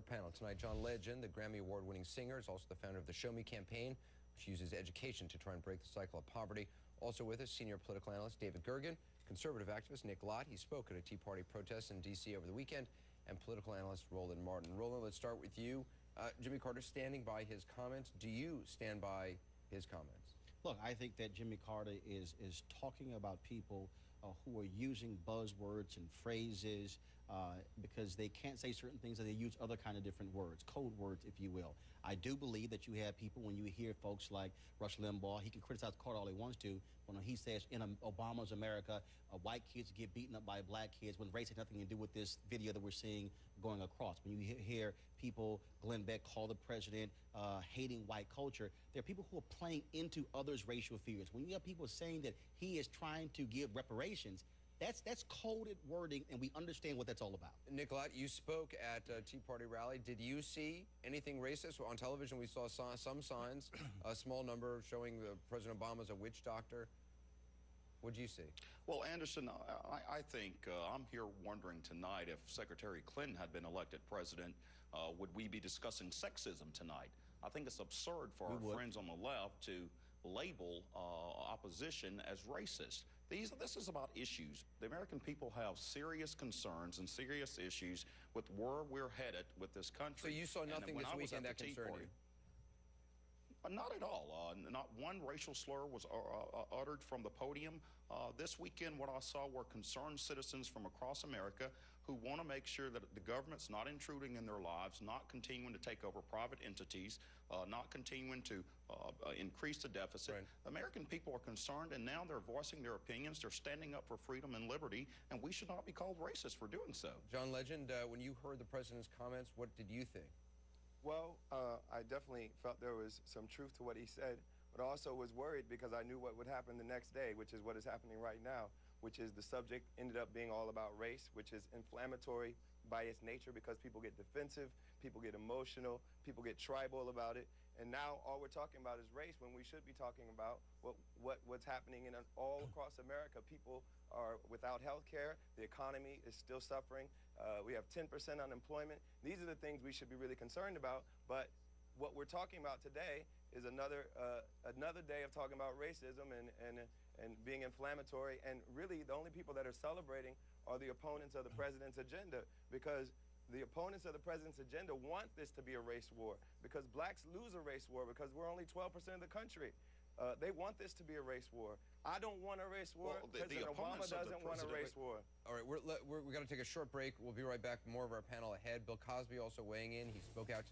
our panel tonight. John Legend, the Grammy Award-winning singer, is also the founder of the Show Me campaign, which uses education to try and break the cycle of poverty. Also with us, senior political analyst David Gergen, conservative activist Nick Lott. He spoke at a Tea Party protest in D.C. over the weekend, and political analyst Roland Martin. Roland, let's start with you. Jimmy Carter standing by his comments. Do you stand by his comments? Look, I think that Jimmy Carter is talking about people who are using buzzwords and phrases because they can't say certain things, so they use other kind of different words, code words, if you will. I do believe that you have people, when you hear folks like Rush Limbaugh, he can criticize Carter all he wants to, when he says in Obama's America, white kids get beaten up by black kids, when race has nothing to do with this video that we're seeing going across. When you hear people, Glenn Beck, call the president hating white culture, there are people who are playing into others' racial fears. When you have people saying that he is trying to give reparations, that's coded wording, and we understand what that's all about. Nick Lott, you spoke at a Tea Party rally. Did you see anything racist? On television, we saw some signs, a small number showing President Obama as a witch doctor. What did you see? Well, Anderson, I think I'm here wondering tonight if Secretary Clinton had been elected president, would we be discussing sexism tonight? I think it's absurd for our friends on the left to label opposition as racist. This is about issues. The American people have serious concerns and serious issues with where we're headed with this country. So you saw nothing this weekend that concerned you? Not at all. Not one racial slur was uttered from the podium. This weekend, what I saw were concerned citizens from across America who want to make sure that the government's not intruding in their lives, not continuing to take over private entities, not continuing to increase the deficit. Right. American people are concerned, and now they're voicing their opinions. They're standing up for freedom and liberty, and we should not be called racist for doing so. John Legend, when you heard the president's comments, what did you think? Well, I definitely felt there was some truth to what he said, but also was worried because I knew what would happen the next day, which is what is happening right now, which is the subject ended up being all about race, which is inflammatory by its nature because people get defensive, people get emotional, people get tribal about it, and now all we're talking about is race when we should be talking about what's happening in all across America. People are without health care, the economy is still suffering, we have 10% unemployment. These are the things we should be really concerned about, but what we're talking about today is another day of talking about racism and being inflammatory, and really the only people that are celebrating are the opponents of the president's agenda, because the opponents of the president's agenda want this to be a race war, because blacks lose a race war because we're only 12% of the country. They want this to be a race war. I don't want a race war. Well, President Obama doesn't want a race war. All right, we're going to take a short break. We'll be right back. More of our panel ahead. Bill Cosby also weighing in. He spoke out